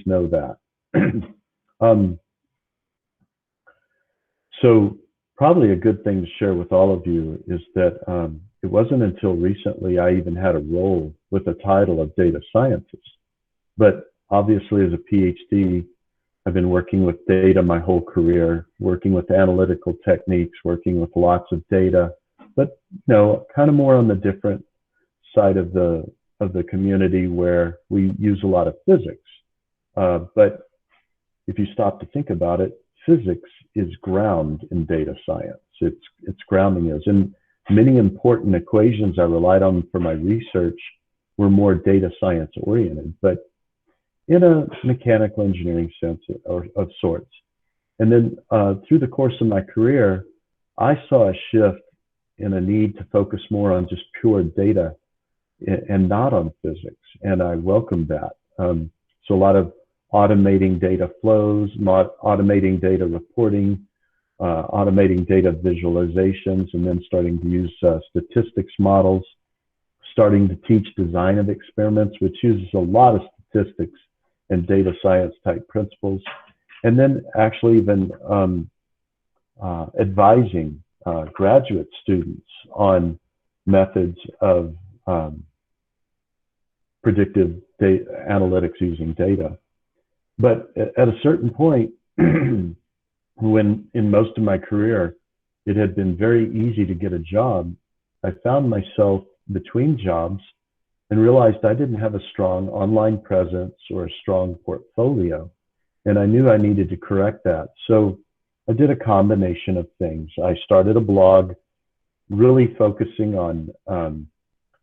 know that. um, so probably a good thing to share with all of you is that it wasn't until recently I even had a role with the title of data scientist. But obviously as a PhD, I've been working with data my whole career, working with analytical techniques, working with lots of data, but kind of more on the different side of the community where we use a lot of physics. But if you stop to think about it, physics is ground in data science. Its grounding is. And many important equations I relied on for my research were more data science oriented, but in a mechanical engineering sense of sorts. And then through the course of my career, I saw a shift in a need to focus more on just pure data and not on physics. And I welcomed that. So a lot of automating data flows, automating data reporting, automating data visualizations, and then starting to use statistics models, starting to teach design of experiments, which uses a lot of statistics and data science type principles, and then actually even advising graduate students on methods of predictive data analytics using data. But at a certain point, when in most of my career, it had been very easy to get a job, I found myself between jobs and realized I didn't have a strong online presence or a strong portfolio. And I knew I needed to correct that. So I did a combination of things. I started a blog really focusing on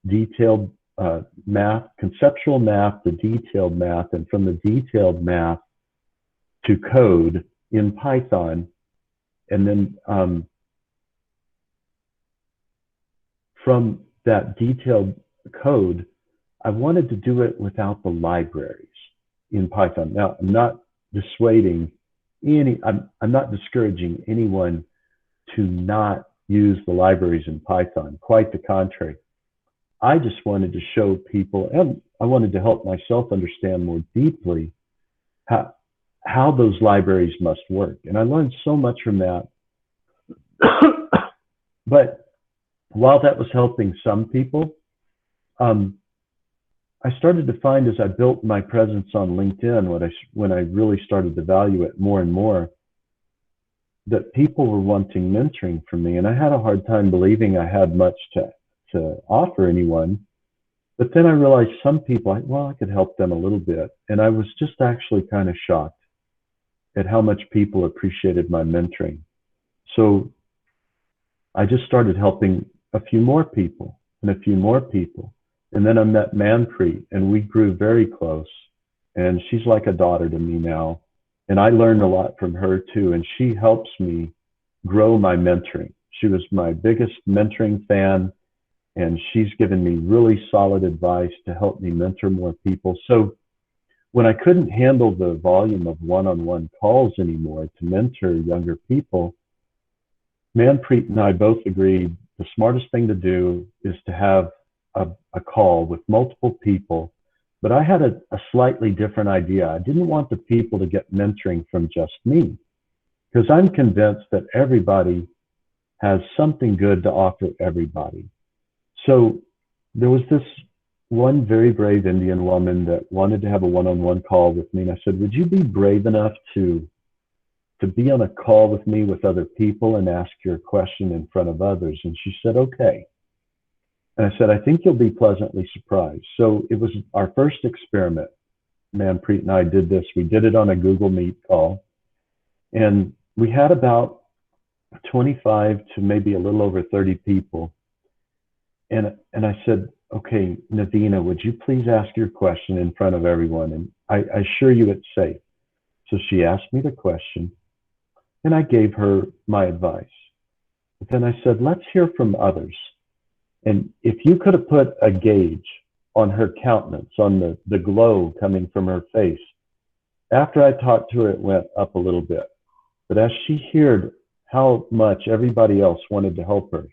detailed math, conceptual math to detailed math, and from the detailed math to code in Python. And then from that detailed code, I wanted to do it without the libraries in Python. Now, I'm not dissuading I'm not discouraging anyone to not use the libraries in Python. Quite the contrary. I just wanted to show people, and I wanted to help myself understand more deeply how those libraries must work. And I learned so much from that. But while that was helping some people, I started to find as I built my presence on LinkedIn, when I really started to value it more and more, that people were wanting mentoring from me. And I had a hard time believing I had much to offer anyone. But then I realized some people, I could help them a little bit. And I was just actually kind of shocked at how much people appreciated my mentoring. So I just started helping a few more people and a few more people. And then I met Manpreet, and we grew very close. And she's like a daughter to me now. And I learned a lot from her too. And she helps me grow my mentoring. She was my biggest mentoring fan. And she's given me really solid advice to help me mentor more people. So when I couldn't handle the volume of one-on-one calls anymore to mentor younger people, Manpreet and I both agreed the smartest thing to do is to have a call with multiple people. But I had a slightly different idea. I didn't want the people to get mentoring from just me, because I'm convinced that everybody has something good to offer everybody. So there was this one very brave Indian woman that wanted to have a one-on-one call with me. And I said, would you be brave enough to be on a call with me with other people and ask your question in front of others? And she said, okay. And I said, I think you'll be pleasantly surprised. So it was our first experiment. Manpreet and I did this. We did it on a Google Meet call. And we had about 25 to maybe a little over 30 people. And I said, okay, Navina, would you please ask your question in front of everyone? And I assure you it's safe. So she asked me the question, and I gave her my advice. But then I said, let's hear from others. And if you could have put a gauge on her countenance, on the glow coming from her face, after I talked to her, it went up a little bit. But as she heard how much everybody else wanted to help her,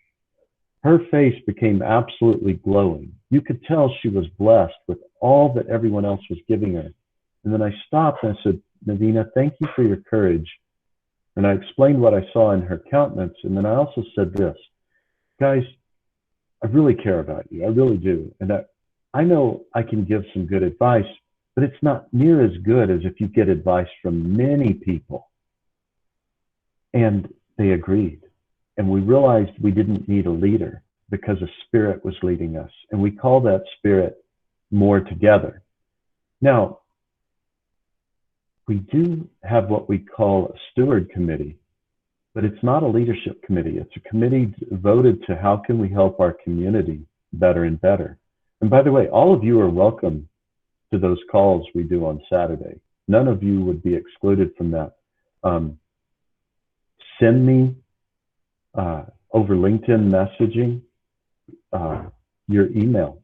her face became absolutely glowing. You could tell she was blessed with all that everyone else was giving her. And then I stopped and I said, Navina, thank you for your courage. And I explained what I saw in her countenance. And then I also said this, guys, I really care about you. I really do. And I know I can give some good advice, but it's not near as good as if you get advice from many people. And they agreed. And we realized we didn't need a leader because a spirit was leading us. And we call that spirit more together. Now, we do have what we call a steward committee, but it's not a leadership committee. It's a committee devoted to how can we help our community better and better. And by the way, all of you are welcome to those calls we do on Saturday. None of you would be excluded from that. Send me over LinkedIn messaging your email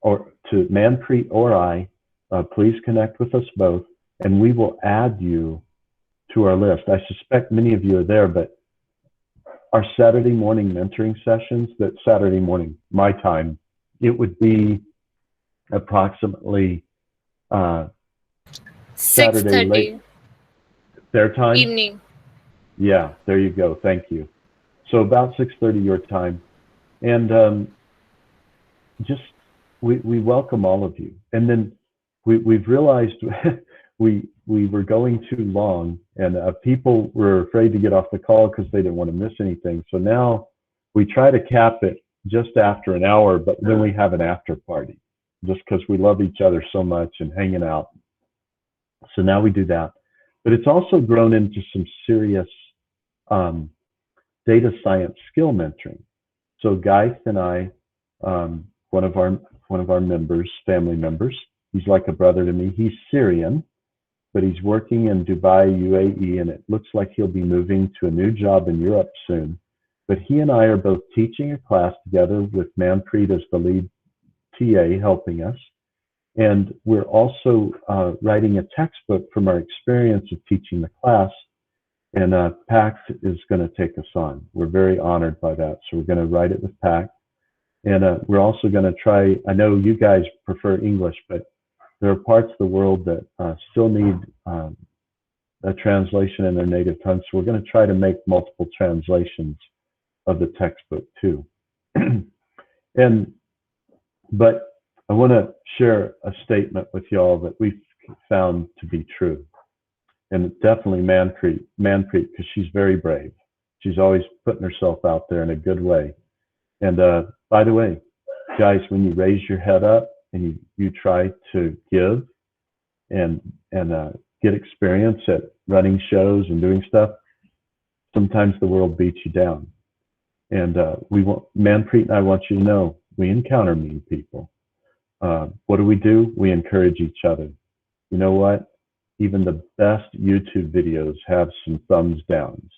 or to Manpreet or I. Please connect with us both, and we will add you to our list. I suspect many of you are there, but our Saturday morning mentoring sessions, that Saturday morning, my time, it would be approximately Saturday late their time. Evening. Yeah, there you go. Thank you. So about 6:30 your time, and just we welcome all of you. And then we've realized we were going too long, and people were afraid to get off the call because they didn't want to miss anything. So now we try to cap it just after an hour, but then we have an after party just because we love each other so much and hanging out. So now we do that. But it's also grown into some serious data science skill mentoring. So Geith and I, one of our members, family members, he's like a brother to me. He's Syrian, but he's working in Dubai, UAE, and it looks like he'll be moving to a new job in Europe soon. But he and I are both teaching a class together with Manpreet as the lead TA helping us. And we're also writing a textbook from our experience of teaching the class. And PAX is going to take us on. We're very honored by that. So we're going to write it with PAX. And we're also going to try, I know you guys prefer English, but there are parts of the world that still need a translation in their native tongue. So we're going to try to make multiple translations of the textbook too. But I want to share a statement with y'all that we've found to be true. And definitely Manpreet, because she's very brave. She's always putting herself out there in a good way. And by the way, guys, when you raise your head up and you try to give and get experience at running shows and doing stuff, sometimes the world beats you down. And Manpreet and I want you to know, we encounter mean people. What do? We encourage each other. You know what? Even the best YouTube videos have some thumbs downs.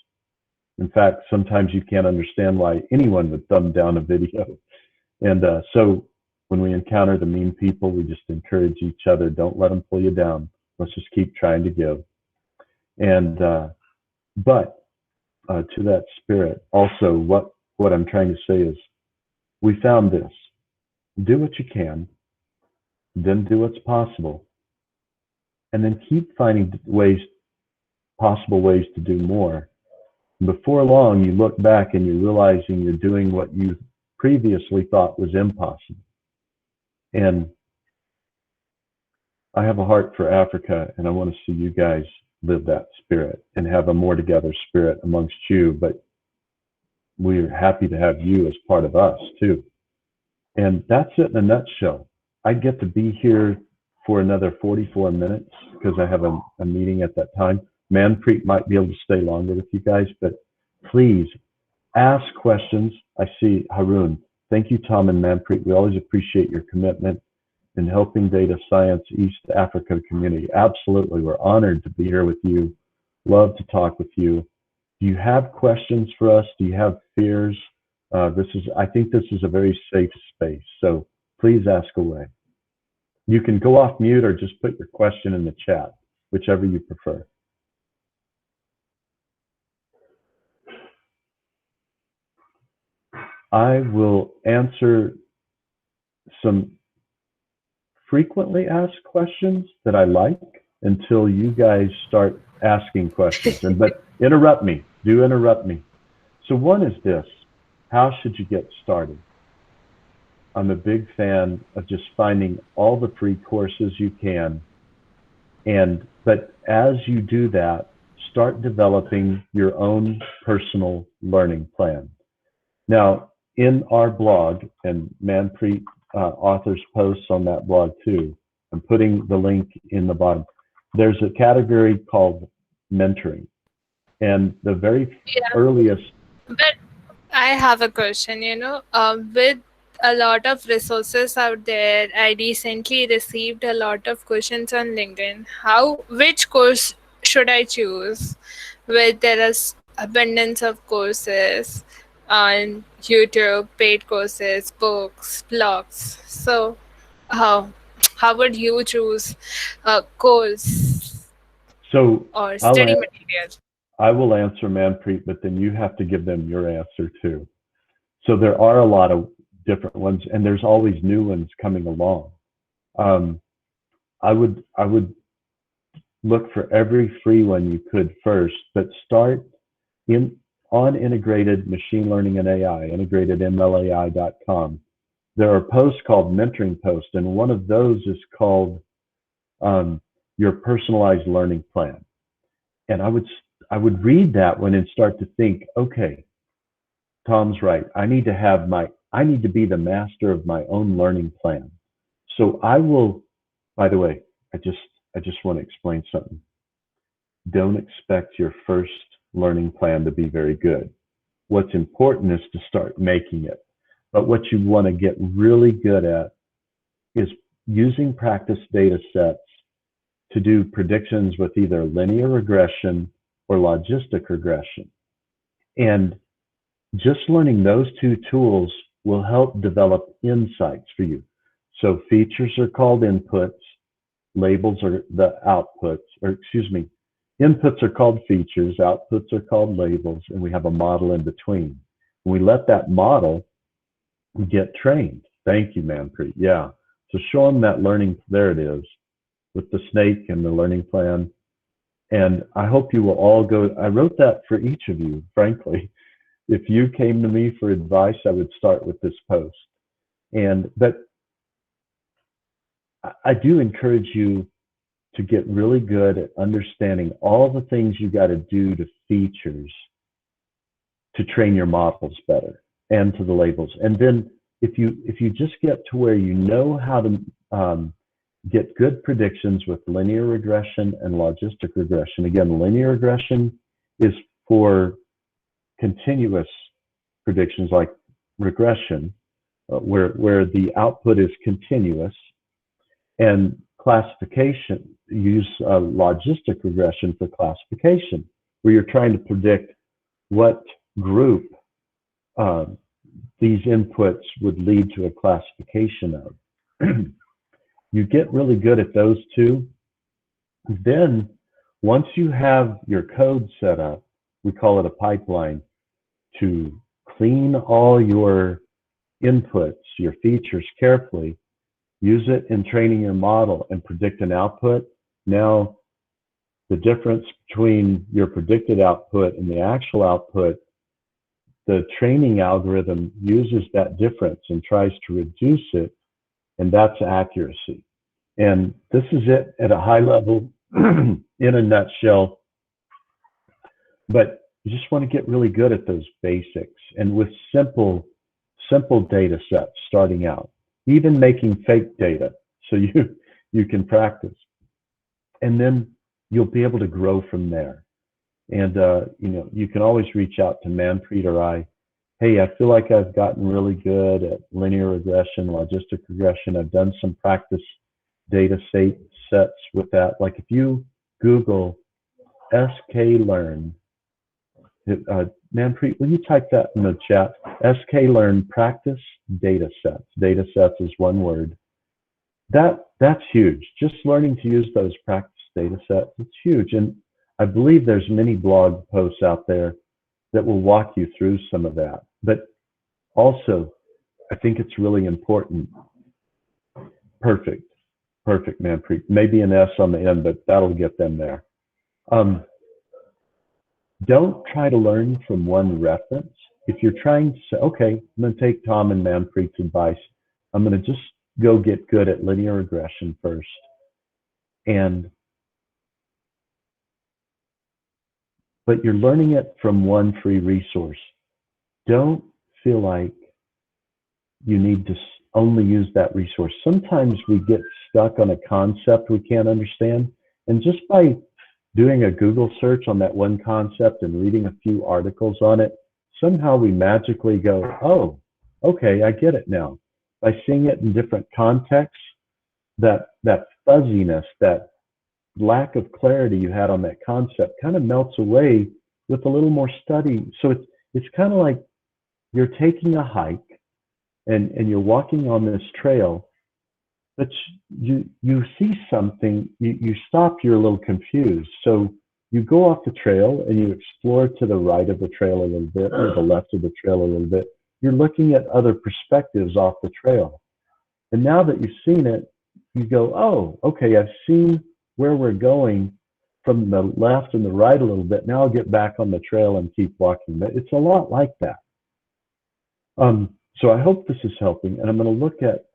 In fact, sometimes you can't understand why anyone would thumb down a video. And so when we encounter the mean people, we just encourage each other. Don't let them pull you down. Let's just keep trying to give. And but to that spirit, also what I'm trying to say is, we found this: do what you can, then do what's possible, and then keep finding possible ways to do more. And before long, you look back and you're realizing you're doing what you previously thought was impossible. And I have a heart for Africa, and I want to see you guys live that spirit and have a more together spirit amongst you. But we're happy to have you as part of us too. And that's it in a nutshell. I get to be here for another 44 minutes because I have a meeting at that time. Manpreet might be able to stay longer with you guys, but please ask questions. I see Haroon. Thank you, Thom and Manpreet. We always appreciate your commitment in helping data science East Africa community. Absolutely. We're honored to be here with you. Love to talk with you. Do you have questions for us? Do you have fears? I think this is a very safe space. So please ask away. You can go off mute or just put your question in the chat, whichever you prefer. I will answer some frequently asked questions that I like, until you guys start asking questions. But interrupt me. Do interrupt me. So one is this: how should you get started? I'm a big fan of just finding all the free courses you can. But as you do that, start developing your own personal learning plan. Now, in our blog, and Manpreet authors posts on that blog too, I'm putting the link in the bottom. There's a category called mentoring. And the very earliest. But I have a question, with a lot of resources out there, I recently received a lot of questions on LinkedIn. Which course should I choose? There is abundance of courses on YouTube, paid courses, books, blogs. So, how how would you choose a course So or I'll study material? I will answer Manpreet, but then you have to give them your answer too. So there are a lot of different ones, and there's always new ones coming along. Um, I would look for every free one you could first, but start in on integrated machine learning and AI, integratedmlai.com. There are posts called mentoring posts, and one of those is called your personalized learning plan. And I would read that one and start to think, okay, Thom's right. I need to be the master of my own learning plan. So I will, by the way, I just want to explain something. Don't expect your first learning plan to be very good. What's important is to start making it. But what you want to get really good at is using practice data sets to do predictions with either linear regression or logistic regression. And just learning those two tools will help develop insights for you. So features are called inputs, labels are the outputs, or excuse me, inputs are called features, outputs are called labels, and we have a model in between. And we let that model get trained. Thank you, Manpreet. Yeah. So show them that learning, there it is, with the snake and the learning plan. And I hope you will all go. I wrote that for each of you, frankly. If you came to me for advice, I would start with this post. But I do encourage you to get really good at understanding all the things you got to do to features to train your models better, and to the labels. And then if you just get to where you know how to get good predictions with linear regression and logistic regression. Again, linear regression is for continuous predictions like regression, where the output is continuous, and classification, use logistic regression for classification, where you're trying to predict what group these inputs would lead to a classification of. You get really good at those two. Then once you have your code set up, we call it a pipeline, to clean all your inputs, your features carefully, use it in training your model and predict an output. Now, the difference between your predicted output and the actual output, the training algorithm uses that difference and tries to reduce it, and that's accuracy. And this is it at a high level in a nutshell. But you just want to get really good at those basics, and with simple data sets starting out, even making fake data so you can practice. And then you'll be able to grow from there. And you can always reach out to Manpreet or I. Hey, I feel like I've gotten really good at linear regression, logistic regression. I've done some practice data sets with that. Like if you Google sklearn, Manpreet, will you type that in the chat? sklearn practice data sets. Data sets is one word. That's huge. Just learning to use those practice data sets, it's huge. And I believe there's many blog posts out there that will walk you through some of that. But also, I think it's really important. Perfect. Perfect, Manpreet. Maybe an S on the end, but that'll get them there. Don't try to learn from one reference. If you're trying to say, okay, I'm going to take Thom and Manpreet's advice. I'm going to just go get good at linear regression first. But you're learning it from one free resource. Don't feel like you need to only use that resource. Sometimes we get stuck on a concept we can't understand, and just by doing a Google search on that one concept and reading a few articles on it, somehow we magically go, oh, okay, I get it now. By seeing it in different contexts, that fuzziness, that lack of clarity you had on that concept kind of melts away with a little more study. So it's kind of like you're taking a hike and you're walking on this trail, but you see something, you stop, you're a little confused. So you go off the trail and you explore to the right of the trail a little bit or the left of the trail a little bit. You're looking at other perspectives off the trail. And now that you've seen it, you go, oh, okay, I've seen where we're going from the left and the right a little bit. Now I'll get back on the trail and keep walking. But it's a lot like that. So I hope this is helping. And I'm going to look at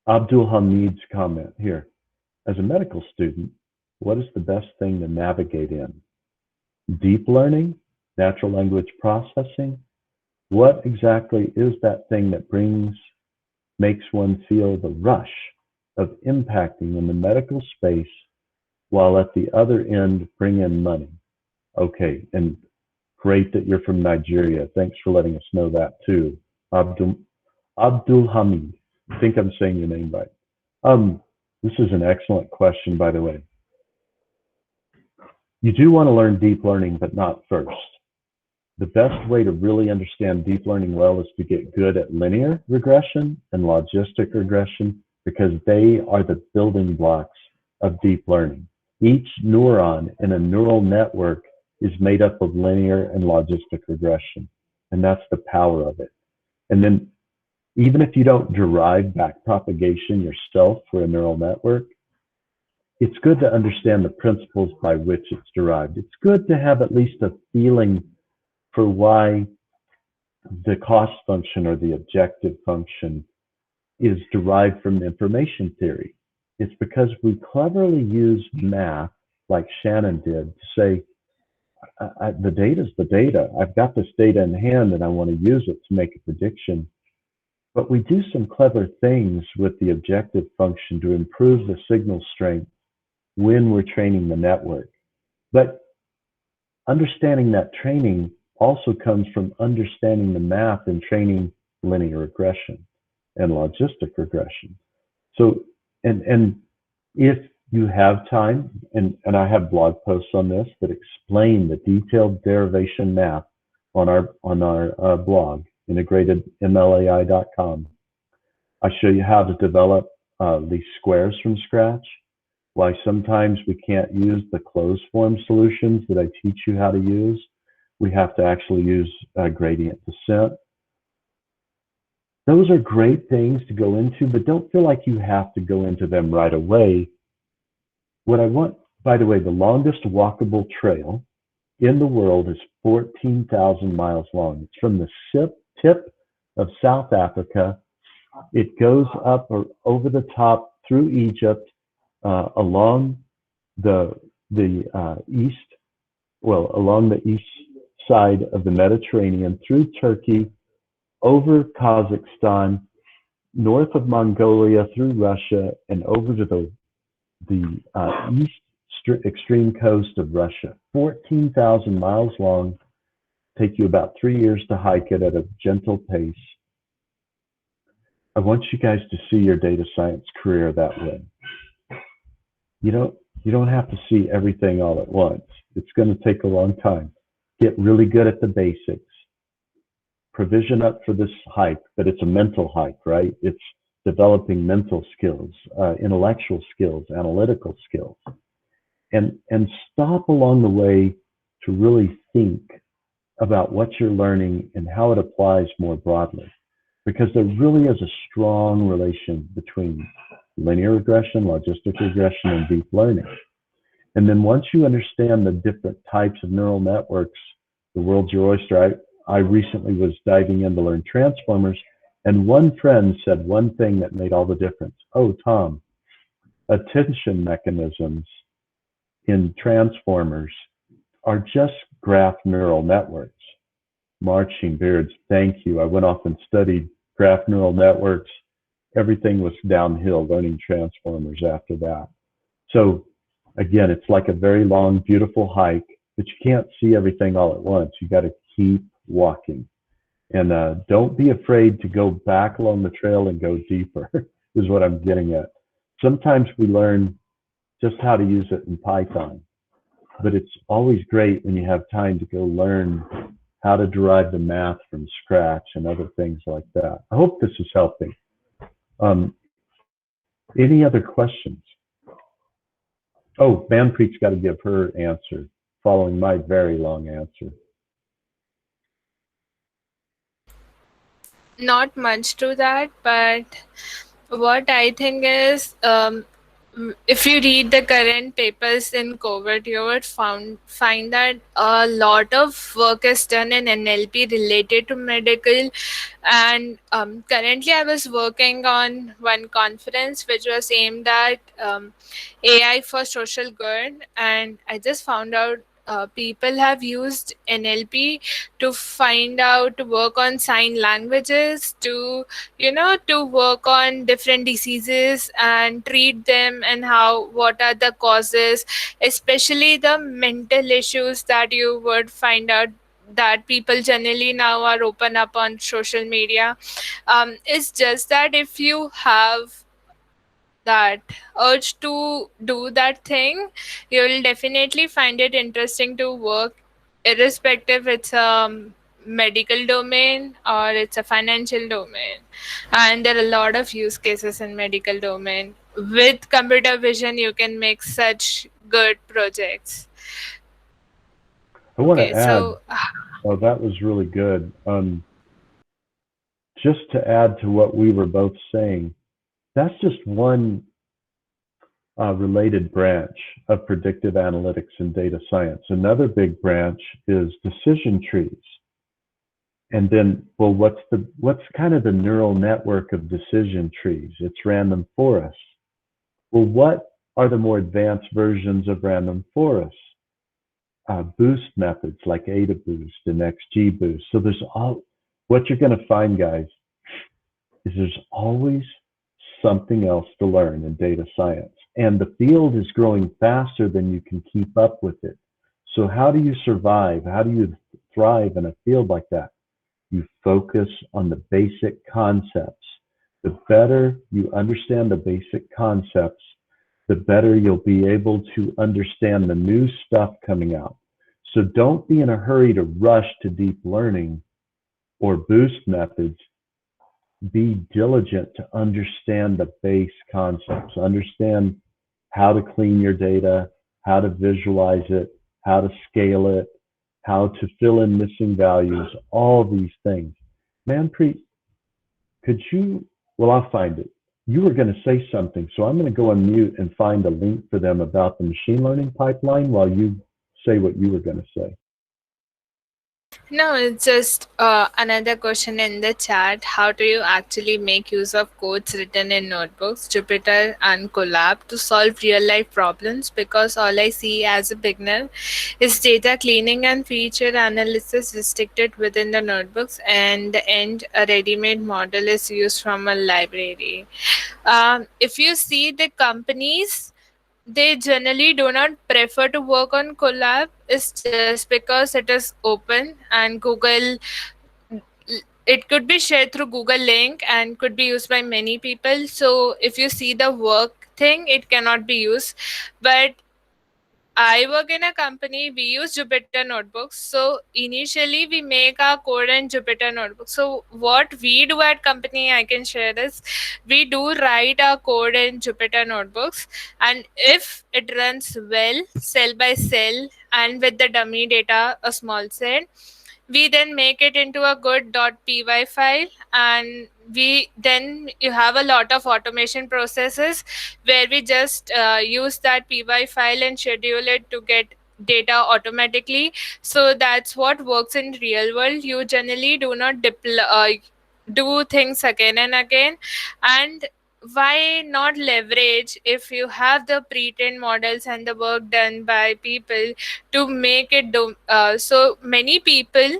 Abdul Hamid's comment here. As a medical student, what is the best thing to navigate in? Deep learning, natural language processing? What exactly is that thing that makes one feel the rush of impacting in the medical space while at the other end bring in money? Okay, and great that you're from Nigeria. Thanks for letting us know that too. Abdul Hamid. I think I'm saying your name right. This is an excellent question, by the way. You do want to learn deep learning, but not first. The best way to really understand deep learning well is to get good at linear regression and logistic regression, because they are the building blocks of deep learning. Each neuron in a neural network is made up of linear and logistic regression, and that's the power of it. And then even if you don't derive backpropagation yourself for a neural network, it's good to understand the principles by which it's derived. It's good to have at least a feeling for why the cost function or the objective function is derived from information theory. It's because we cleverly use math, like Shannon did, to say, the data's the data. I've got this data in hand and I want to use it to make a prediction. But we do some clever things with the objective function to improve the signal strength when we're training the network. But understanding that training also comes from understanding the math and training linear regression and logistic regression. So, and if you have time, and I have blog posts on this that explain the detailed derivation math on our blog, integratedmlai.com. I show you how to develop these squares from scratch, why sometimes we can't use the closed form solutions that I teach you how to use. We have to actually use gradient descent. Those are great things to go into, but don't feel like you have to go into them right away. What I want, by the way, the longest walkable trail in the world is 14,000 miles long. It's from the tip of South Africa. It goes up or over the top through Egypt, along the east side of the Mediterranean, through Turkey, over Kazakhstan, north of Mongolia, through Russia, and over to the east extreme coast of Russia. 14,000 miles long. Take you about 3 years to hike it at a gentle pace. I want you guys to see your data science career that way. You don't have to see everything all at once. It's going to take a long time. Get really good at the basics. Provision up for this hike, but it's a mental hike, right? It's developing mental skills, intellectual skills, analytical skills. And stop along the way to really think about what you're learning and how it applies more broadly. Because there really is a strong relation between linear regression, logistic regression, and deep learning. And then once you understand the different types of neural networks, the world's your oyster. I recently was diving in to learn transformers, and one friend said one thing that made all the difference. Oh, Thom, attention mechanisms in transformers are just graph neural networks. Marching beards, thank you. I went off and studied graph neural networks. Everything was downhill learning transformers after that. So again, it's like a very long, beautiful hike, but you can't see everything all at once. You got to keep walking. And don't be afraid to go back along the trail and go deeper, is what I'm getting at. Sometimes we learn just how to use it in Python, but it's always great when you have time to go learn how to derive the math from scratch and other things like that. I hope this is helping. Any other questions? Oh, Manpreet's got to give her answer, following my very long answer. Not much to that, but what I think is, if you read the current papers in COVID, you would find that a lot of work is done in NLP related to medical. And currently, I was working on one conference which was aimed at AI for social good, and I just found out people have used NLP to find out, to work on sign languages, to to work on different diseases and treat them, and how, what are the causes, especially the mental issues that you would find out that people generally now are open up on social media. It's just that if you have that urge to do that thing, you'll definitely find it interesting to work, irrespective it's a medical domain or it's a financial domain. And there are a lot of use cases in medical domain. With computer vision, you can make such good projects. I want to Okay, add, so oh, that was really good. Just to add to what we were both saying, that's just one related branch of predictive analytics and data science. Another big branch is decision trees. And then, well, what's kind of the neural network of decision trees? It's random forests. Well, what are the more advanced versions of random forests? Boost methods like ADA boost and XG boost. So what you're going to find, guys, is there's always something else to learn in data science. And the field is growing faster than you can keep up with it. So how do you survive? How do you thrive in a field like that? You focus on the basic concepts. The better you understand the basic concepts, the better you'll be able to understand the new stuff coming out. So don't be in a hurry to rush to deep learning or boost methods. Be diligent to understand the base concepts. Understand how to clean your data, how to visualize it, how to scale it, how to fill in missing values, all these things. Manpreet, could you, well, I'll find it. You were going to say something, so I'm going to go on mute and find a link for them about the machine learning pipeline while you say what you were going to say. no, it's just another question in the chat. How do you actually make use of codes written in notebooks, Jupyter, and Colab to solve real life problems? Because all I see as a beginner is data cleaning and feature analysis restricted within the notebooks, and the end, a ready made model is used from a library. If you see the companies, they generally do not prefer to work on collab, is just because it is open, and Google, it could be shared through Google link and could be used by many people. So if you see the work thing, it cannot be used. But I work in a company, we use Jupyter notebooks. So initially we make our code in Jupyter notebooks. So what we do at company, I can share this. We do write our code in Jupyter notebooks, and if it runs well, cell by cell, and with the dummy data, a small set, we then make it into a good .py file, and we then you have a lot of automation processes where we just use that py file and schedule it to get data automatically. So that's what works in real world. You generally do not do things again and again. And why not leverage, if you have the pre-trained models and the work done by people, to make it so many people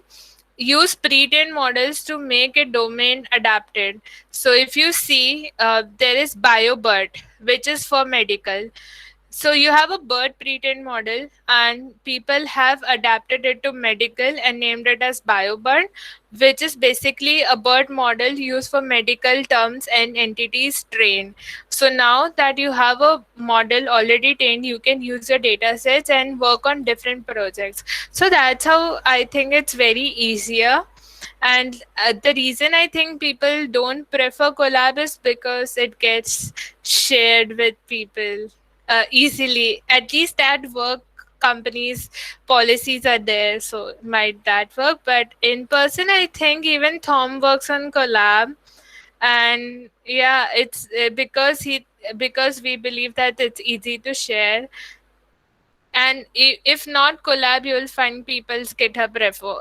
use pre-trained models to make it domain adapted. So if you see, there is BioBert, which is for medical. So you have a bird pre-trained model, and people have adapted it to medical and named it as BioBird, which is basically a bird model used for medical terms and entities trained. So now that you have a model already trained, you can use your data sets and work on different projects. So that's how I think it's very easier. And the reason I think people don't prefer collab is because it gets shared with people easily. At least at work, companies' policies are there, so might that work. But in person, I think even Thom works on collab, and yeah, it's because we believe that it's easy to share. And if not collab, you'll find people's GitHub repo.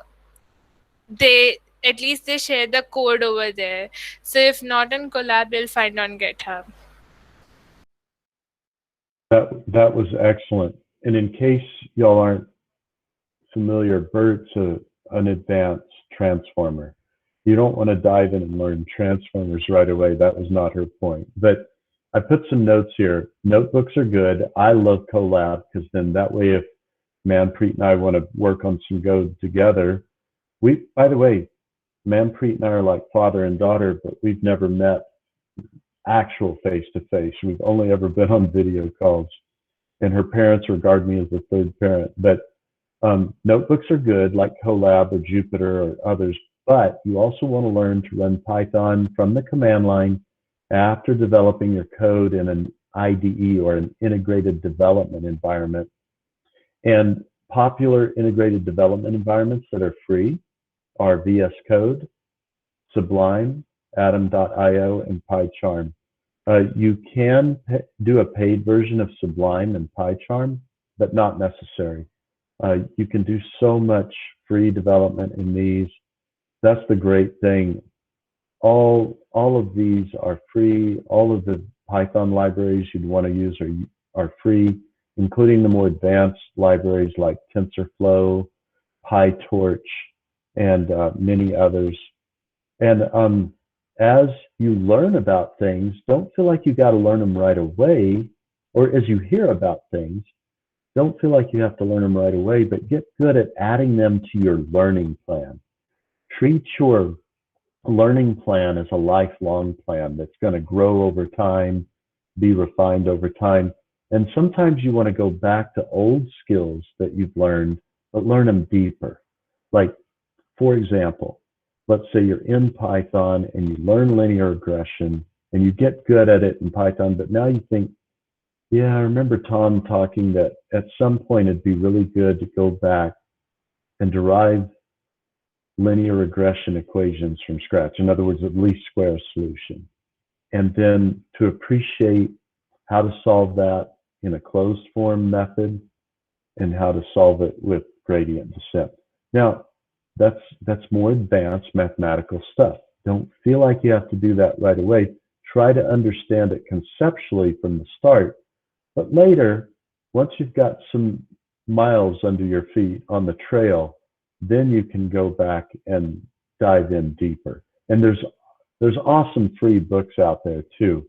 They at least they share the code over there. So if not on collab, you'll find on GitHub. That was excellent. And in case y'all aren't familiar, Bert's an advanced transformer. You don't want to dive in and learn transformers right away. That was not her point. But I put some notes here. Notebooks are good. I love Colab because then that way, if Manpreet and I want to work on some code together, by the way, Manpreet and I are like father and daughter, but we've never met actual face to face. We've only ever been on video calls, and her parents regard me as a third parent. But notebooks are good, like Colab or Jupyter or others, but you also want to learn to run Python from the command line after developing your code in an IDE or an integrated development environment. And popular integrated development environments that are free are VS Code, Sublime, Atom.io, and PyCharm. You can do a paid version of Sublime and PyCharm, but not necessary. You can do so much free development in these. That's the great thing. All of these are free. All of the Python libraries you'd want to use are free, including the more advanced libraries like TensorFlow, PyTorch, and many others. And as you learn about things, don't feel like you got to learn them right away, or as you hear about things, don't feel like you have to learn them right away, but get good at adding them to your learning plan. Treat your learning plan as a lifelong plan that's going to grow over time, be refined over time. And sometimes you want to go back to old skills that you've learned, but learn them deeper. Like, for example, let's say you're in Python and you learn linear regression and you get good at it in Python, but now you think, yeah, I remember Thom talking that at some point it'd be really good to go back and derive linear regression equations from scratch. In other words, at least square a solution. And then to appreciate how to solve that in a closed form method and how to solve it with gradient descent. Now, that's more advanced mathematical stuff. Don't feel like you have to do that right away. Try to understand it conceptually from the start. But later, once you've got some miles under your feet on the trail, then you can go back and dive in deeper. And there's awesome free books out there too.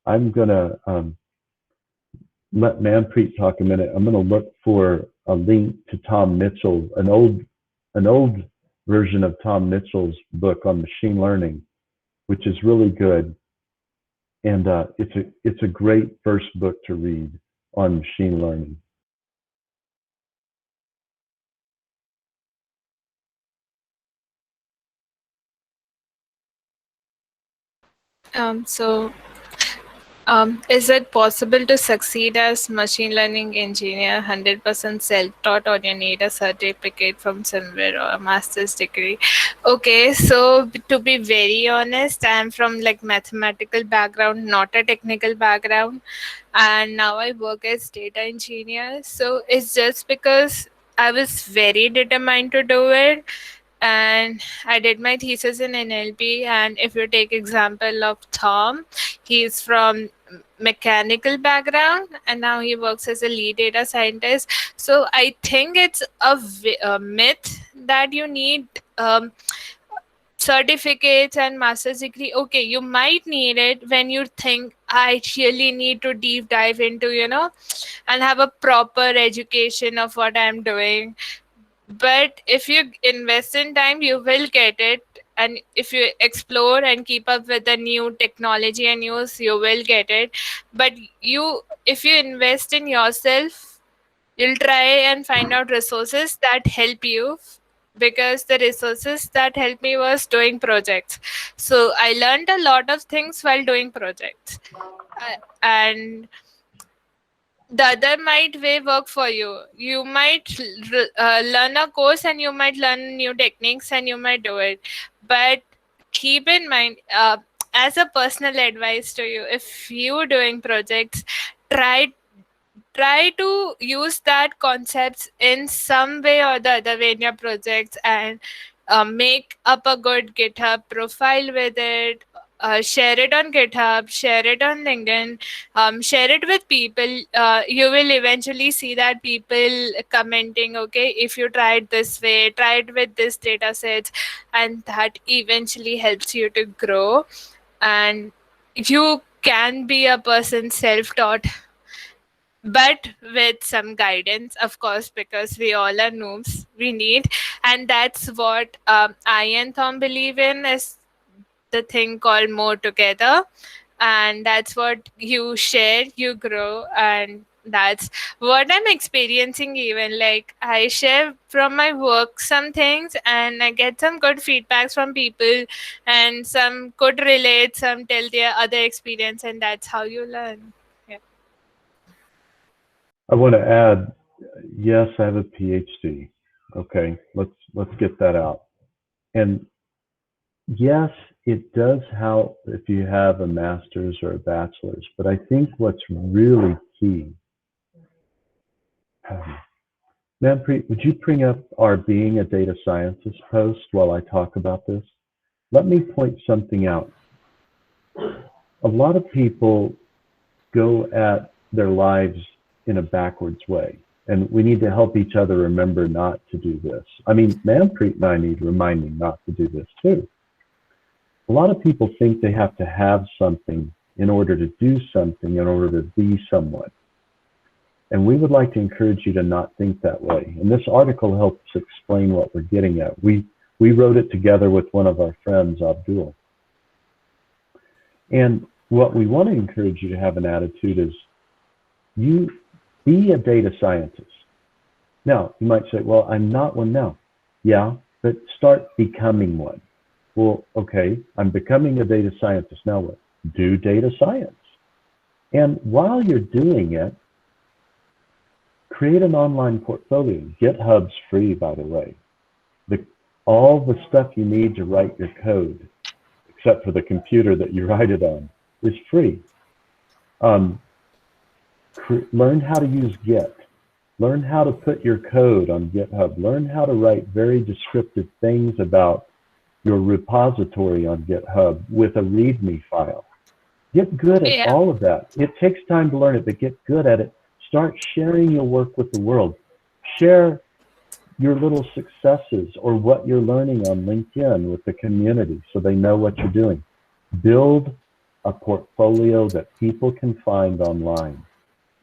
I'm gonna let Manpreet talk a minute. I'm gonna look for a link to Tom Mitchell, an old version of Tom Mitchell's book on machine learning, which is really good. And it's a great first book to read on machine learning. So Is it possible to succeed as machine learning engineer 100% self-taught, or you need a certificate from somewhere or a master's degree? Okay, so to be very honest, I'm from like mathematical background, not a technical background, and now I work as data engineer. So it's just because I was very determined to do it, and I did my thesis in NLP. And if you take example of Thom, he's from mechanical background and now he works as a lead data scientist. So I think it's a myth that you need certificates and master's degree. Okay, you might need it when you think I really need to deep dive into, and have a proper education of what I'm doing. But if you invest in time, you will get it. And if you explore and keep up with the new technology and news, you will get it. But if you invest in yourself, you'll try and find out resources that help you, because the resources that helped me was doing projects. So I learned a lot of things while doing projects. And the other might way work for you. You might learn a course and you might learn new techniques and you might do it. But keep in mind, as a personal advice to you, if you're doing projects, try try to use that concepts in some way or the other way in your projects, and make up a good GitHub profile with it. Share it on GitHub, share it on LinkedIn, share it with people. You will eventually see that people commenting, okay, if you tried this way, try it with this data sets, and that eventually helps you to grow. And you can be a person self-taught, but with some guidance, of course, because we all are noobs, we need. And that's what I and Thom believe in, is the thing called more together. And that's what you share, you grow. And that's what I'm experiencing. Even like I share from my work some things and I get some good feedbacks from people, and some could relate, some tell their other experience, and that's how you learn. Yeah. I want to add, yes, I have a PhD. Okay, let's get that out. And yes, it does help if you have a master's or a bachelor's, but I think what's really key. Manpreet, would you bring up our being a data scientist post while I talk about this? Let me point something out. A lot of people go at their lives in a backwards way, and we need to help each other remember not to do this. I mean, Manpreet and I need reminding not to do this too. A lot of people think they have to have something in order to do something, in order to be someone. And we would like to encourage you to not think that way. And this article helps explain what we're getting at. We wrote it together with one of our friends, Abdul. And what we want to encourage you to have an attitude is, you be a data scientist. Now, you might say, well, I'm not one now. Yeah, but start becoming one. Well, okay, I'm becoming a data scientist. Now what? Do data science. And while you're doing it, create an online portfolio. GitHub's free, by the way. All the stuff you need to write your code, except for the computer that you write it on, is free. Learn how to use Git. Learn how to put your code on GitHub. Learn how to write very descriptive things about your repository on GitHub with a README file. Get good at all of that. It takes time to learn it, but get good at it. Start sharing your work with the world. Share your little successes or what you're learning on LinkedIn with the community so they know what you're doing. Build a portfolio that people can find online.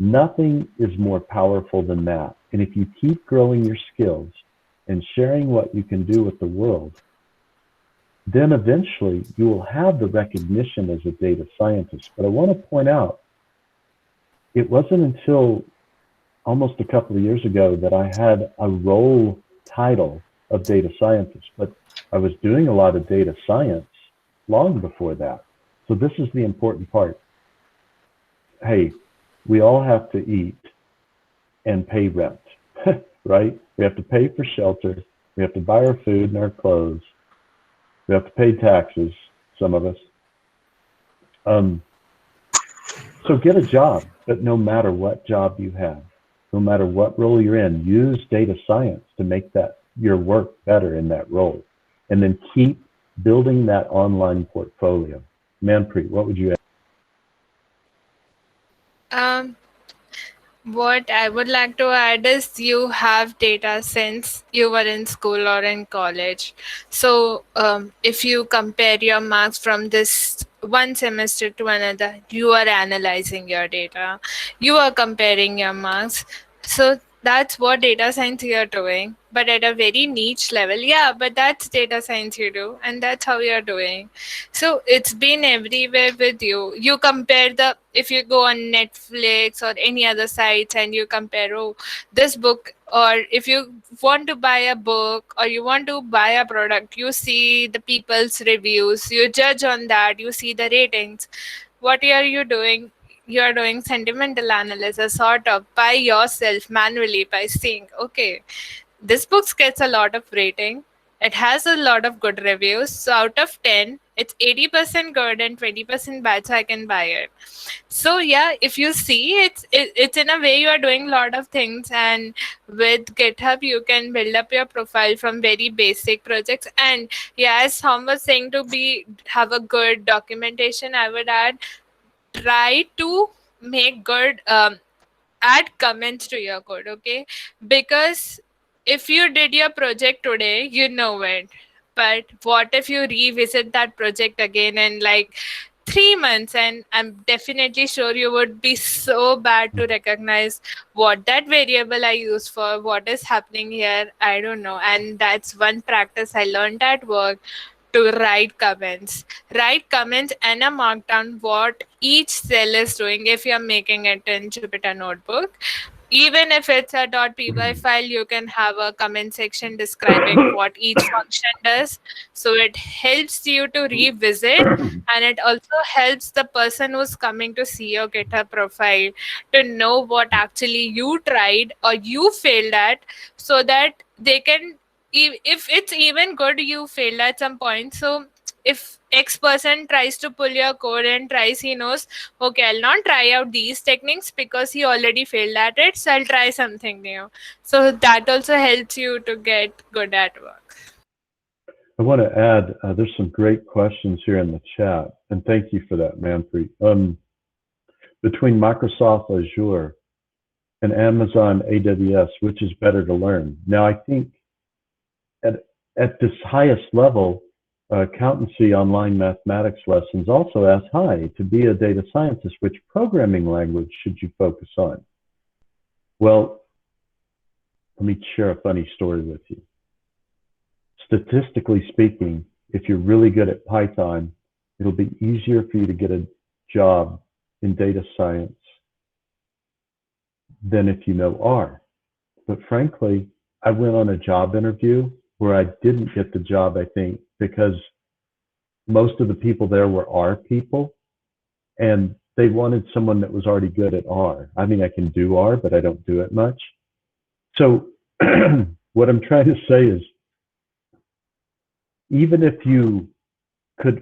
Nothing is more powerful than that. And if you keep growing your skills and sharing what you can do with the world, then eventually you will have the recognition as a data scientist. But I want to point out, it wasn't until almost a couple of years ago that I had a role title of data scientist, but I was doing a lot of data science long before that. So this is the important part. hey, we all have to eat and pay rent, right? We have to pay for shelter. We have to buy our food and our clothes. We have to pay taxes, some of us. Um, so get a job, but no matter what job you have, no matter what role you're in, use data science to make that your work better in that role. And then keep building that online portfolio. Manpreet, what would you add? Um, what I would like to add is you have data since you were in school or in college. So if you compare your marks from this one semester to another, you are analyzing your data. You are comparing your marks. So that's what data science you're doing, but at a very niche level. Yeah, but that's data science you do, and that's how you're doing. So it's been everywhere with you. You compare the, if you go on Netflix or any other sites and you compare, oh, this book, or if you want to buy a book or you want to buy a product, you see the people's reviews, you judge on that, you see the ratings. What are you doing? You are doing sentimental analysis sort of by yourself manually by seeing, okay, this book gets a lot of rating. It has a lot of good reviews. So out of 10, it's 80% good and 20% bad, so I can buy it. So yeah, if you see, it's in a way you are doing a lot of things, and with GitHub you can build up your profile from very basic projects. And yeah, as Tom was saying, to be have a good documentation, I would add, try to make good add comments to your code, okay? Because if you did your project today, you know it. But what if you revisit that project again in like 3 months? And I'm definitely sure you would be so bad to recognize what that variable I used for, what is happening here. I don't know. And that's one practice I learned at work, to write comments. Write comments and a markdown what each cell is doing if you're making it in Jupyter Notebook. Even if it's a .py file, you can have a comment section describing what each function does. So it helps you to revisit, and it also helps the person who's coming to see your GitHub profile to know what actually you tried or you failed at, so that they can, if it's even good you failed at some point. So if X person tries to pull your code and tries, he knows, okay, I'll not try out these techniques because he already failed at it, so I'll try something new. So that also helps you to get good at work. I want to add, there's some great questions here in the chat, and thank you for that, Manpreet. Between Microsoft Azure and Amazon AWS, which is better to learn? Now, I think at this highest level, accountancy online mathematics lessons also ask, hi, to be a data scientist, which programming language should you focus on? Well, let me share a funny story with you. Statistically speaking, if you're really good at Python, it'll be easier for you to get a job in data science than if you know R. But frankly, I went on a job interview where I didn't get the job, I think, because most of the people there were R people, and they wanted someone that was already good at R. I mean, I can do R, but I don't do it much. So what I'm trying to say is, even if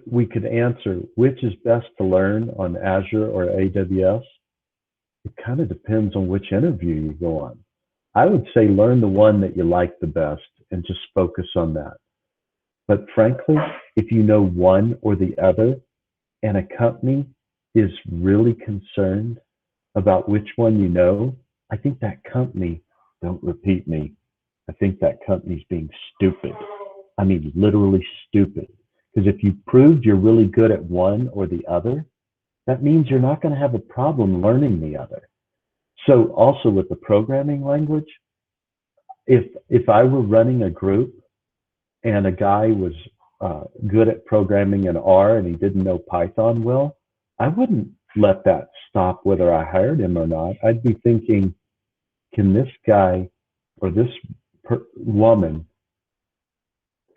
we could answer which is best to learn on Azure or AWS, it kind of depends on which interview you go on. I would say learn the one that you like the best and just focus on that. But frankly, if you know one or the other, and a company is really concerned about which one you know, I think that company, don't repeat me, I think that company's being stupid. I mean, literally stupid. Because if you proved you're really good at one or the other, that means you're not going to have a problem learning the other. So also with the programming language, if I were running a group and a guy was good at programming in R and he didn't know Python well, I wouldn't let that stop whether I hired him or not. I'd be thinking, can this guy or this woman,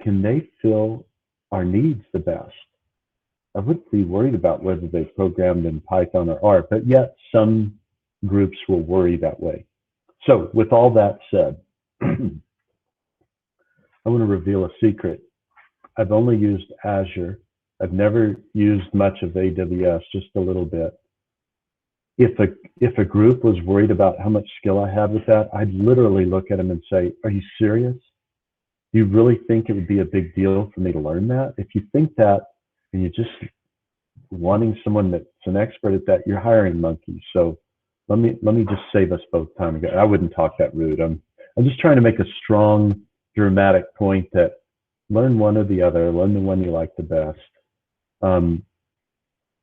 can they fill our needs the best? I wouldn't be worried about whether they programmed in Python or R, but yet some groups will worry that way. So with all that said, I want to reveal a secret. I've only used Azure. I've never used much of AWS, just a little bit. If a group was worried about how much skill I had with that, I'd literally look at them and say, are you serious? Do you really think it would be a big deal for me to learn that? If you think that and you're just wanting someone that's an expert at that, you're hiring monkeys. So let me just save us both time. I wouldn't talk that rude. I'm just trying to make a strong, dramatic point that learn one or the other, learn the one you like the best.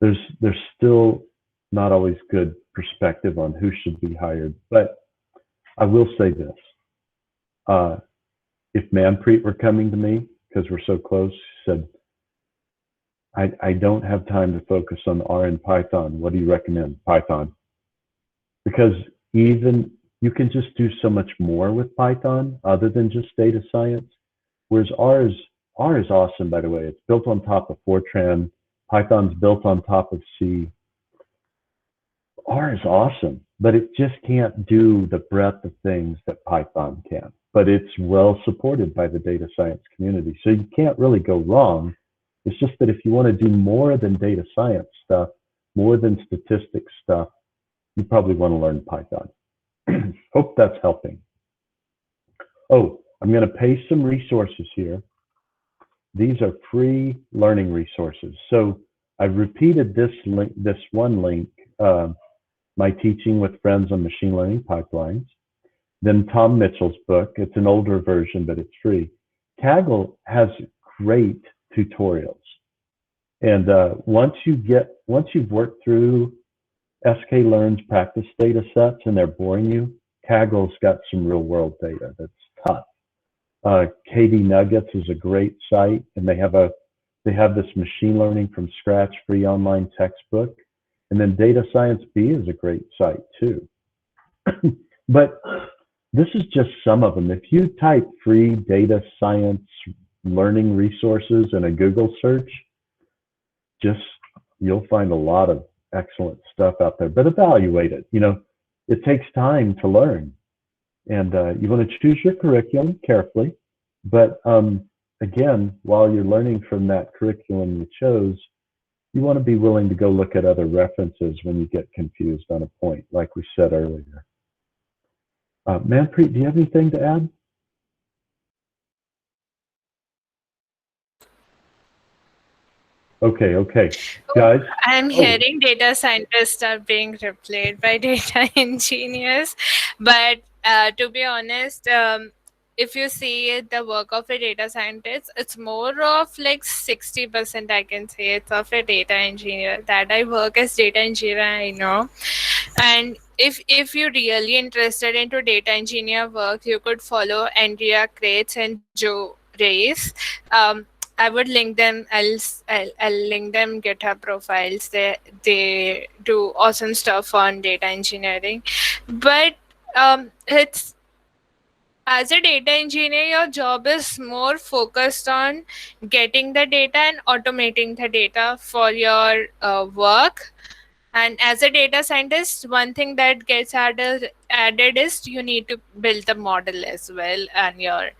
There's still not always good perspective on who should be hired, but I will say this. If Manpreet were coming to me, because we're so close, he said, I don't have time to focus on R and Python. What do you recommend? Python. Because even you can just do so much more with Python other than just data science. Whereas R is awesome, by the way. It's built on top of Fortran. Python's built on top of C. R is awesome, but it just can't do the breadth of things that Python can. But it's well supported by the data science community. So you can't really go wrong. It's just that if you want to do more than data science stuff, more than statistics stuff, you probably want to learn Python. Hope that's helping. Oh, I'm going to paste some resources here. These are free learning resources. So I've repeated this link, this one link, my teaching with friends on machine learning pipelines. Then Thom Mitchell's book. It's an older version, but it's free. Kaggle has great tutorials. And once you've worked through sklearn's practice data sets and they're boring you, Kaggle's got some real world data that's tough. KD Nuggets is a great site, and they have this machine learning from scratch free online textbook. And then Data Science B is a great site too. But this is just some of them. If you type free data science learning resources in a Google search, you'll find a lot of excellent stuff out there, but evaluate it. You know, it takes time to learn, and you want to choose your curriculum carefully. But again, while you're learning from that curriculum you chose, you want to be willing to go look at other references when you get confused on a point, like we said earlier. Manpreet, do you have anything to add? Okay. Guys? I'm hearing data scientists are being replaced by data engineers. But to be honest, if you see the work of a data scientist, it's more of like 60%, I can say, it's of a data engineer. That I work as data engineer, I know. And if you're really interested into data engineer work, you could follow Andrea Kratz and Joe Reyes. I would link them. I'll link them GitHub profiles. They do awesome stuff on data engineering. But it's as a data engineer, your job is more focused on getting the data and automating the data for your work. And as a data scientist, one thing that gets added is you need to build the model as well and your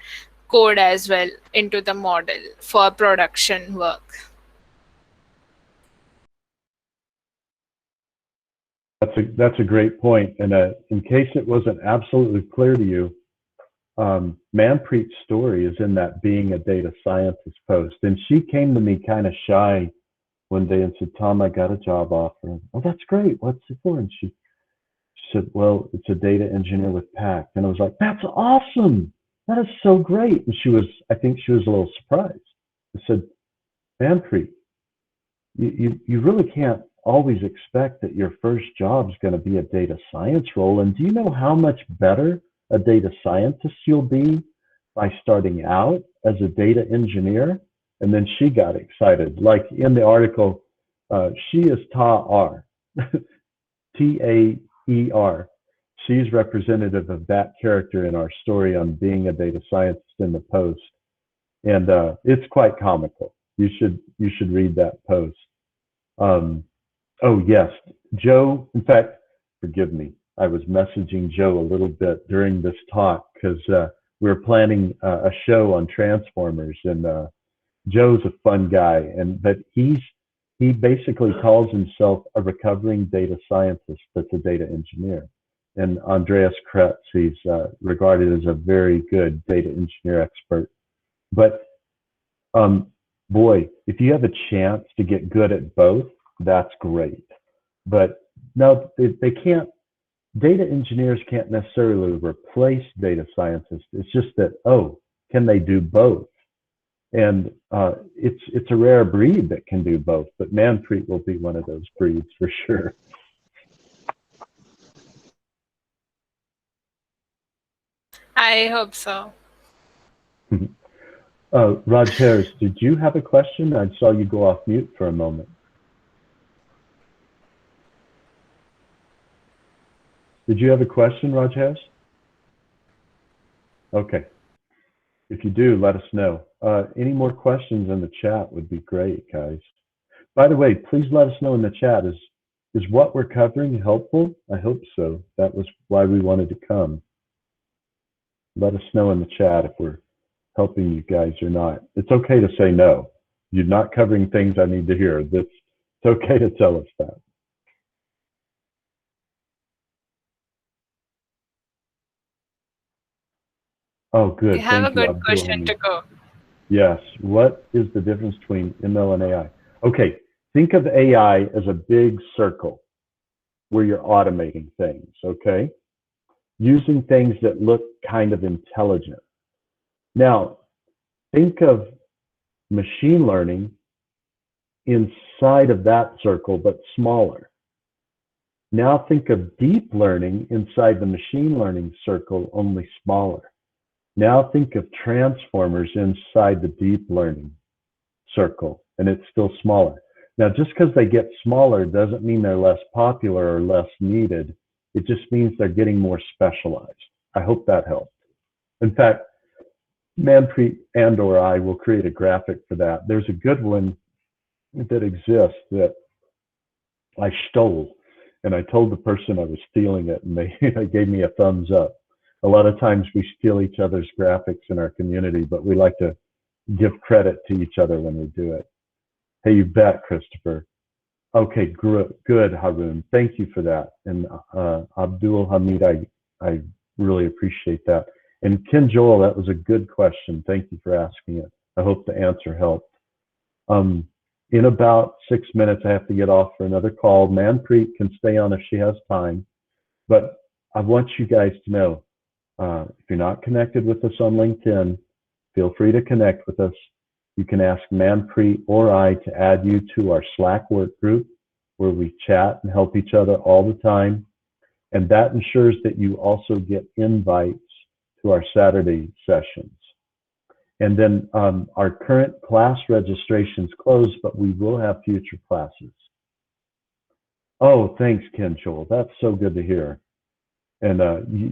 code as well into the model for production work. That's a great point. And in case it wasn't absolutely clear to you, Manpreet's story is in that Being a Data Scientist post. And she came to me kind of shy one day and said, Thom, I got a job offer. Oh, that's great. What's it for? And she said, well, it's a data engineer with Pact. And I was like, that's awesome. That is so great. And I think she was a little surprised. I said, Manpreet, you really can't always expect that your first job is going to be a data science role. And do you know how much better a data scientist you'll be by starting out as a data engineer? And then she got excited. Like in the article, she is Ta-R, T-A-E-R. She's representative of that character in our story on Being a Data Scientist in the post. And it's quite comical. You should read that post. Oh, yes. Joe, in fact, forgive me. I was messaging Joe a little bit during this talk because we were planning a show on transformers, and Joe's a fun guy, but he basically calls himself a recovering data scientist that's a data engineer. And Andreas Kretz, he's regarded as a very good data engineer expert. But boy, if you have a chance to get good at both, that's great. But no, they can't. Data engineers can't necessarily replace data scientists. It's just that, oh, can they do both? And it's a rare breed that can do both, but Manpreet will be one of those breeds for sure. I hope so. Raj Harris, did you have a question? I saw you go off mute for a moment. Did you have a question, Raj Harris? Okay. If you do, let us know. Any more questions in the chat would be great, guys. By the way, please let us know in the chat, is what we're covering helpful? I hope so. That was why we wanted to come. Let us know in the chat if we're helping you guys or not. It's okay to say no. You're not covering things I need to hear. It's okay to tell us that. Oh, good. You have Thank a you, good question Abdul. to go. Yes. What is the difference between ML and AI? Okay. Think of AI as a big circle where you're automating things, okay? Using things that look kind of intelligent. Now, think of machine learning inside of that circle, but smaller. Now think of deep learning inside the machine learning circle, only smaller. Now think of transformers inside the deep learning circle, and it's still smaller. Now, just because they get smaller doesn't mean they're less popular or less needed. It just means they're getting more specialized. I hope that helped. In fact, Manpreet and/or I will create a graphic for that. There's a good one that exists that I stole, and I told the person I was stealing it, and they gave me a thumbs up. A lot of times we steal each other's graphics in our community, but we like to give credit to each other when we do it. Hey, you bet, Christopher. Okay, good, Haroon. Thank you for that. And Abdul Hamid, I really appreciate that. And Ken Joel, that was a good question. Thank you for asking it. I hope the answer helped. In about 6 minutes, I have to get off for another call. Manpreet can stay on if she has time. But I want you guys to know, if you're not connected with us on LinkedIn, feel free to connect with us. You can ask Manpreet or I to add you to our Slack work group where we chat and help each other all the time. And that ensures that you also get invites to our Saturday sessions. And then our current class registration's closed, but we will have future classes. Oh, thanks, Ken Joel. That's so good to hear. And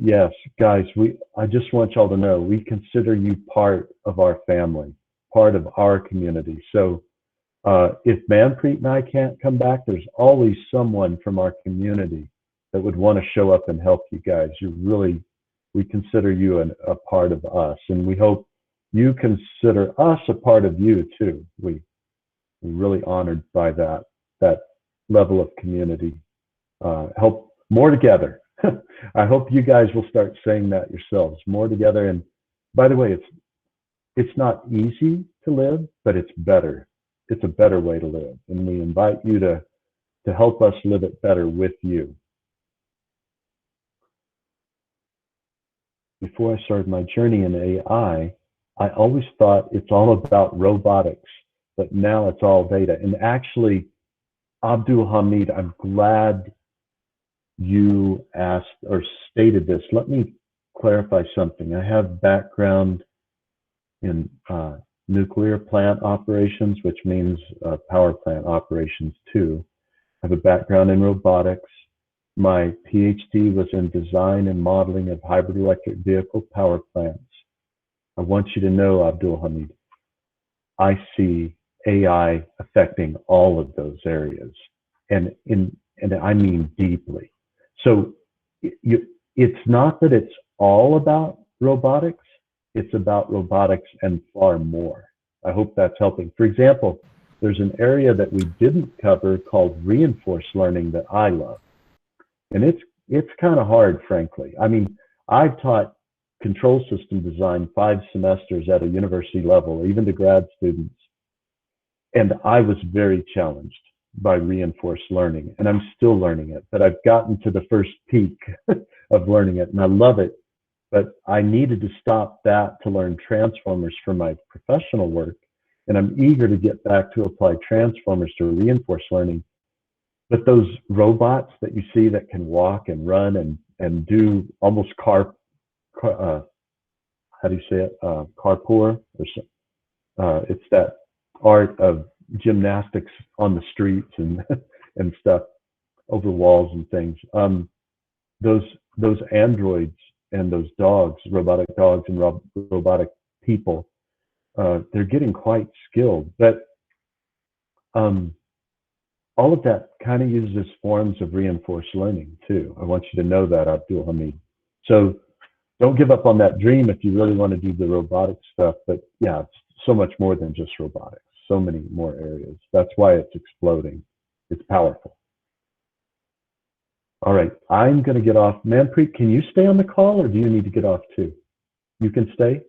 yes, guys, I just want y'all to know we consider you part of our family, part of our community. So if Manpreet and I can't come back, there's always someone from our community that would want to show up and help you guys. We consider you a part of us, and we hope you consider us a part of you too. We're really honored by that level of community. Help more together. I hope you guys will start saying that yourselves, more together. And by the way, it's not easy to live, but it's better. It's a better way to live. And we invite you to help us live it better with you. Before I started my journey in AI, I always thought it's all about robotics, but now it's all data. And actually, Abdul Hamid, I'm glad you asked or stated this. Let me clarify something. I have background in nuclear plant operations, which means power plant operations too. I have a background in robotics. My PhD was in design and modeling of hybrid electric vehicle power plants. I want you to know, Abdul Hamid, I see AI affecting all of those areas, and I mean deeply. So it's not that it's all about robotics; it's about robotics and far more. I hope that's helping. For example, there's an area that we didn't cover called reinforced learning that I love, and it's kind of hard, frankly. I mean, I've taught control system design 5 semesters at a university level, even to grad students, and I was very challenged by reinforced learning, and I'm still learning it, but I've gotten to the first peak of learning it, and I love it. But I needed to stop that to learn transformers for my professional work, and I'm eager to get back to apply transformers to reinforced learning. But those robots that you see that can walk and run and do almost how do you say it, carpour, or it's that art of gymnastics on the streets and and stuff over walls and things. Those those androids and those dogs, robotic dogs and robotic people, they're getting quite skilled. But um, all of that kind of uses forms of reinforced learning too. I want you to know that, Abdul Hamid. So don't give up on that dream if you really want to do the robotic stuff. But yeah, it's so much more than just robotics. So many more areas. That's why it's exploding. It's powerful. All right, I'm going to get off. Manpreet, can you stay on the call, or do you need to get off too? You can stay?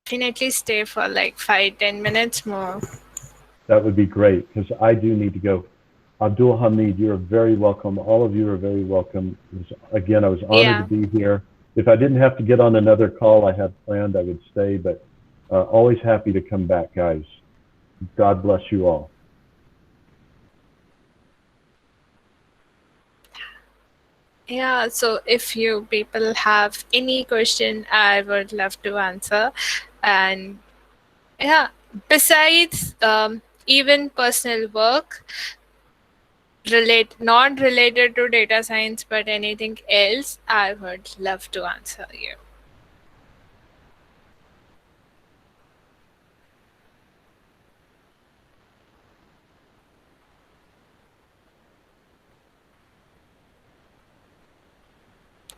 Definitely stay for like 5-10 minutes more. That would be great, because I do need to go. Abdul Hamid, you're very welcome. All of you are very welcome. Again, I was honored to Yeah. be here. If I didn't have to get on another call I had planned, I would stay, but always happy to come back, guys. God bless you all. Yeah, so if you people have any question, I would love to answer. And yeah, besides even personal work, not related to data science, but anything else, I would love to answer you.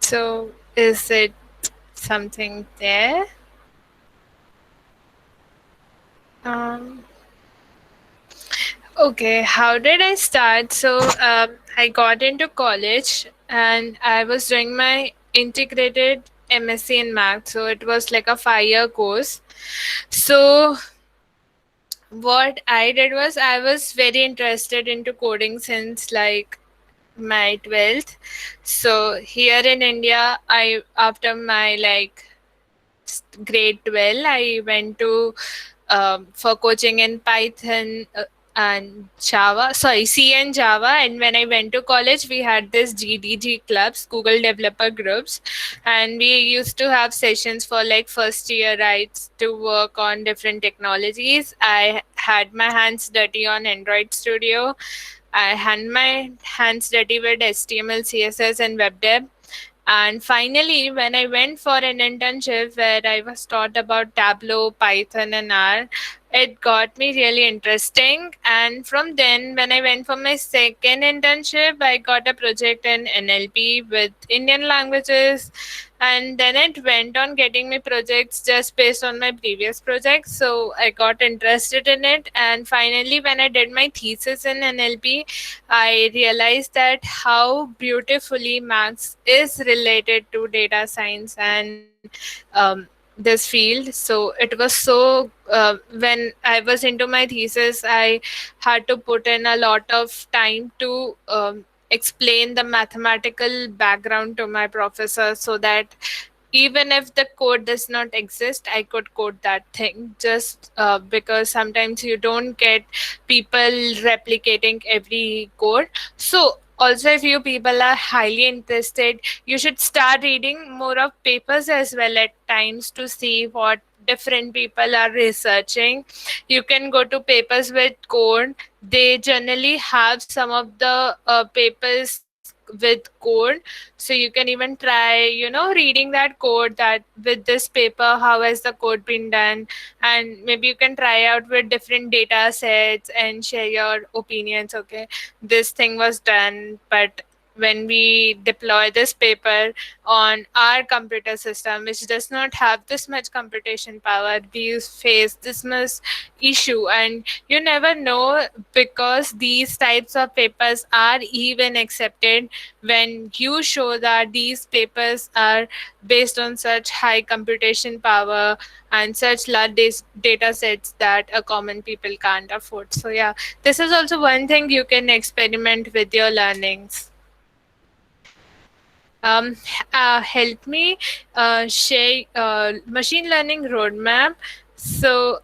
So is it something there? Um, okay, how did I start? So I got into college and I was doing my integrated MSc in math. So it was like a 5 year course. So what I did was I was very interested into coding since like my 12th. So here in India, I after my like grade 12, I went to for coaching in Python and Java, sorry, C and Java. And when I went to college, we had this GDG clubs, Google Developer Groups, and we used to have sessions for like first year rights to work on different technologies. I had my hands dirty on Android Studio. I had my hands dirty with HTML, CSS, and web dev. And finally, when I went for an internship where I was taught about Tableau, Python, and R, it got me really interesting. And from then, when I went for my second internship, I got a project in NLP with Indian languages. And then it went on getting me projects just based on my previous projects. So I got interested in it. And finally, when I did my thesis in NLP, I realized that how beautifully maths is related to data science and um, this field. So it was so, when I was into my thesis, I had to put in a lot of time to explain the mathematical background to my professor so that even if the code does not exist, I could code that thing, just because sometimes you don't get people replicating every code. So also, if you people are highly interested, you should start reading more of papers as well at times to see what different people are researching. You can go to papers with code. They generally have some of the papers with code. So you can even try, reading that code, that with this paper, how has the code been done, and maybe you can try out with different data sets and share your opinions. Okay, this thing was done, but when we deploy this paper on our computer system, which does not have this much computation power, we face this much issue. And you never know, because these types of papers are even accepted when you show that these papers are based on such high computation power and such large data sets that a common people can't afford. So yeah, this is also one thing you can experiment with your learnings. um, Help me share machine learning roadmap. So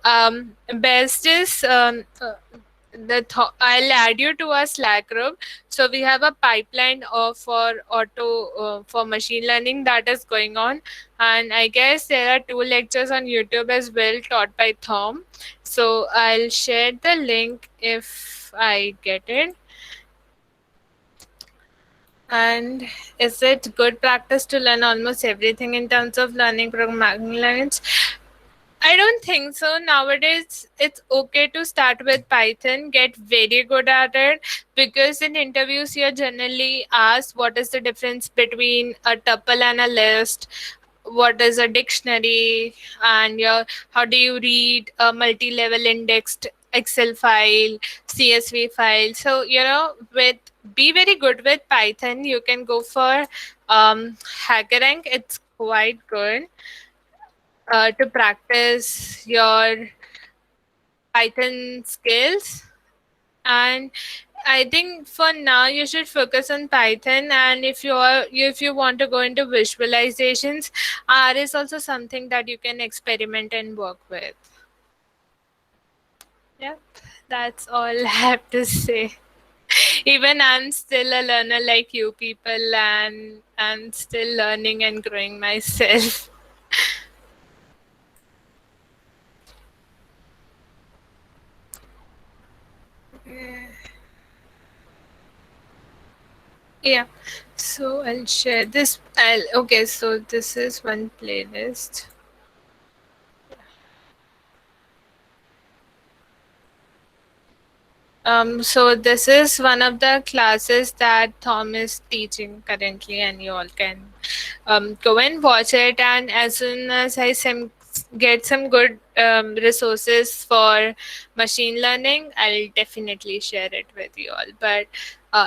best is I'll add you to a Slack group. So we have a pipeline of for auto for machine learning that is going on, and I guess there are 2 lectures on YouTube as well taught by Thom. So I'll share the link if I get it. And is it good practice to learn almost everything in terms of learning programming language? I don't think so. Nowadays, it's okay to start with Python, get very good at it, because in interviews, you're generally asked what is the difference between a tuple and a list, what is a dictionary, and how do you read a multi-level indexed Excel file, CSV file. So, with be very good with Python. You can go for HackerRank. It's quite good to practice your Python skills. And I think for now you should focus on Python. And if you want to go into visualizations, R is also something that you can experiment and work with. Yep, that's all I have to say. Even I'm still a learner like you people, and I'm still learning and growing myself. Yeah. So I'll share this. Okay. So this is one playlist. So this is one of the classes that Thom is teaching currently, and you all can go and watch it. And as soon as get some good resources for machine learning, I'll definitely share it with you all. But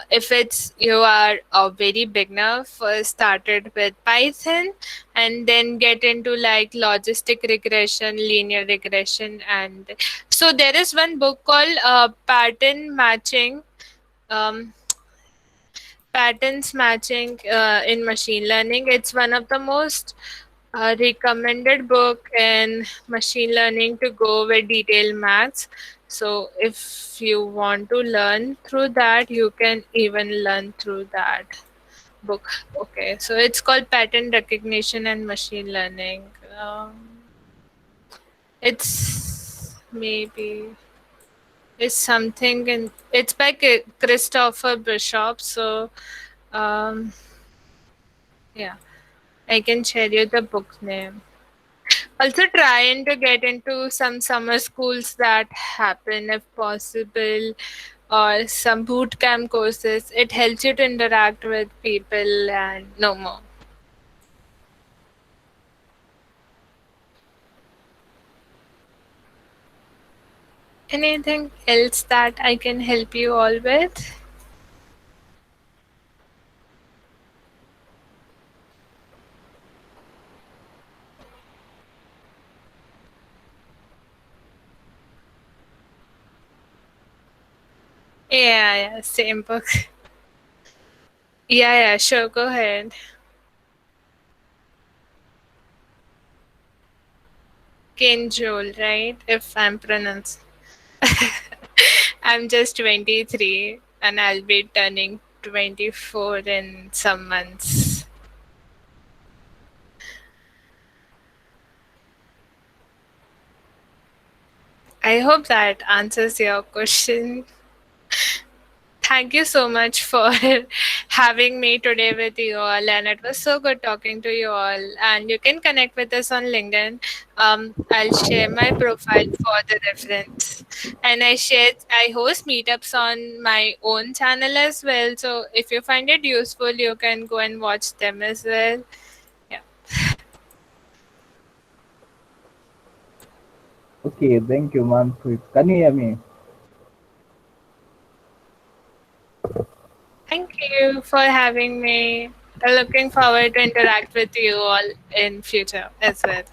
if it's you are a very beginner, first started with Python, and then get into like logistic regression, linear regression, and so there is one book called Pattern Matching. Um, Patterns matching in machine learning. It's one of the most recommended book in machine learning to go with detailed maths. So if you want to learn through that, you can even learn through that book. Okay, so it's called Pattern Recognition and Machine Learning. It's maybe it's something in it's by Christopher Bishop. So um, yeah, I can share you the book name. Also, trying to get into some summer schools that happen if possible, or some boot camp courses. It helps you to interact with people and know more. Anything else that I can help you all with? Yeah, yeah, same book. Yeah, yeah, sure, go ahead. Kenjol, right? If I'm pronouncing. I'm just 23 and I'll be turning 24 in some months. I hope that answers your question. thank you so much for having me today with you all, and it was so good talking to you all. And you can connect with us on LinkedIn. I'll share my profile for the reference, and I host meetups on my own channel as well. So if you find it useful, you can go and watch them as well. Yeah. Okay, thank you, Manpreet. Can you hear me? Thank you for having me. I'm looking forward to interact with you all in future as well.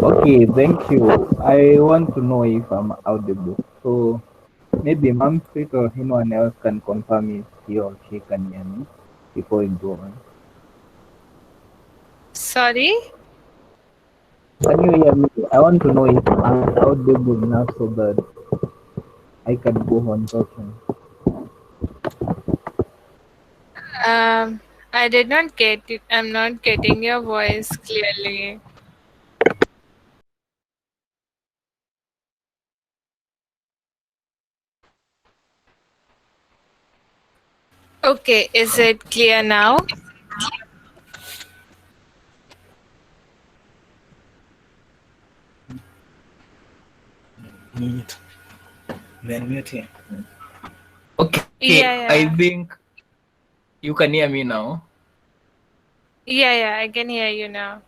Okay, thank you. I want to know if I'm audible. So maybe Manpreet or anyone else can confirm if he or she can hear me before we go on. Sorry? Can you hear me? I want to know if I'm audible enough so that I can go on talking. Um, I did not get it. I'm not getting your voice clearly. Okay, is it clear now? Mute. Then mute him. Okay, Yeah, I yeah. think you can hear me now. Yeah, yeah, I can hear you now.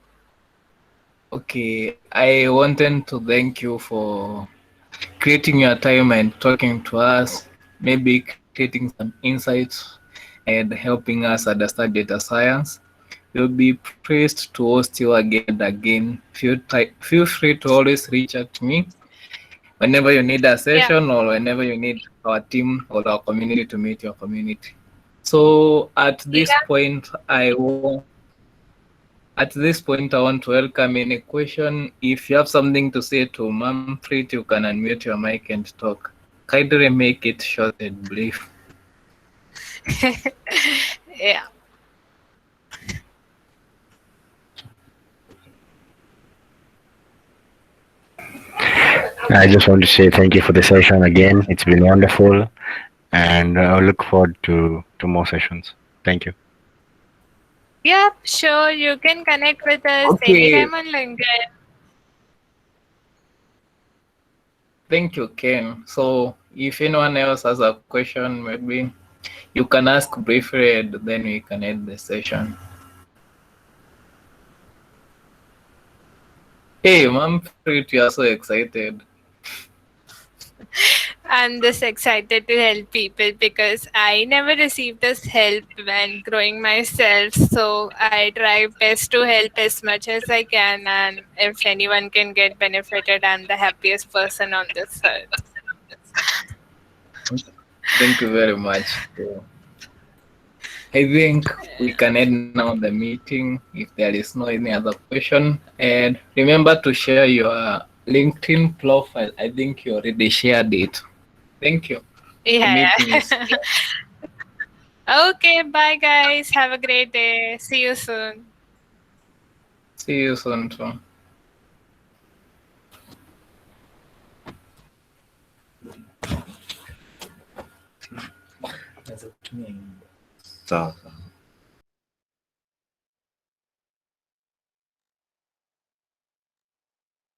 Okay, I wanted to thank you for creating your time and talking to us, maybe creating some insights and helping us understand data science. We'll be pleased to host you again and again. Feel free to always reach out to me whenever you need a Yeah. session or whenever you need our team or our community to meet your community. So Yeah. at this point, I want to welcome any question. If you have something to say to Manpreet, you can unmute your mic and talk. Kindly make it short and brief. Yeah. I just want to say thank you for the session again. It's been wonderful, and I look forward to more sessions. Thank you. Yep, sure. You can connect with us Okay, anytime on LinkedIn. thank you, Ken. So if anyone else has a question, maybe you can ask briefly and then we can end the session. Hey, Manpreet, you are so excited. I'm just excited to help people because I never received this help when growing myself. So I try best to help as much as I can. And if anyone can get benefited, I'm the happiest person on this earth. Thank you very much. So, I think we can end now the meeting if there is no any other question. And remember to share your LinkedIn profile. I think you already shared it. Thank you. The Yeah. meeting is Yeah. Okay. Bye, guys. Have a great day. See you soon. see you soon too. So.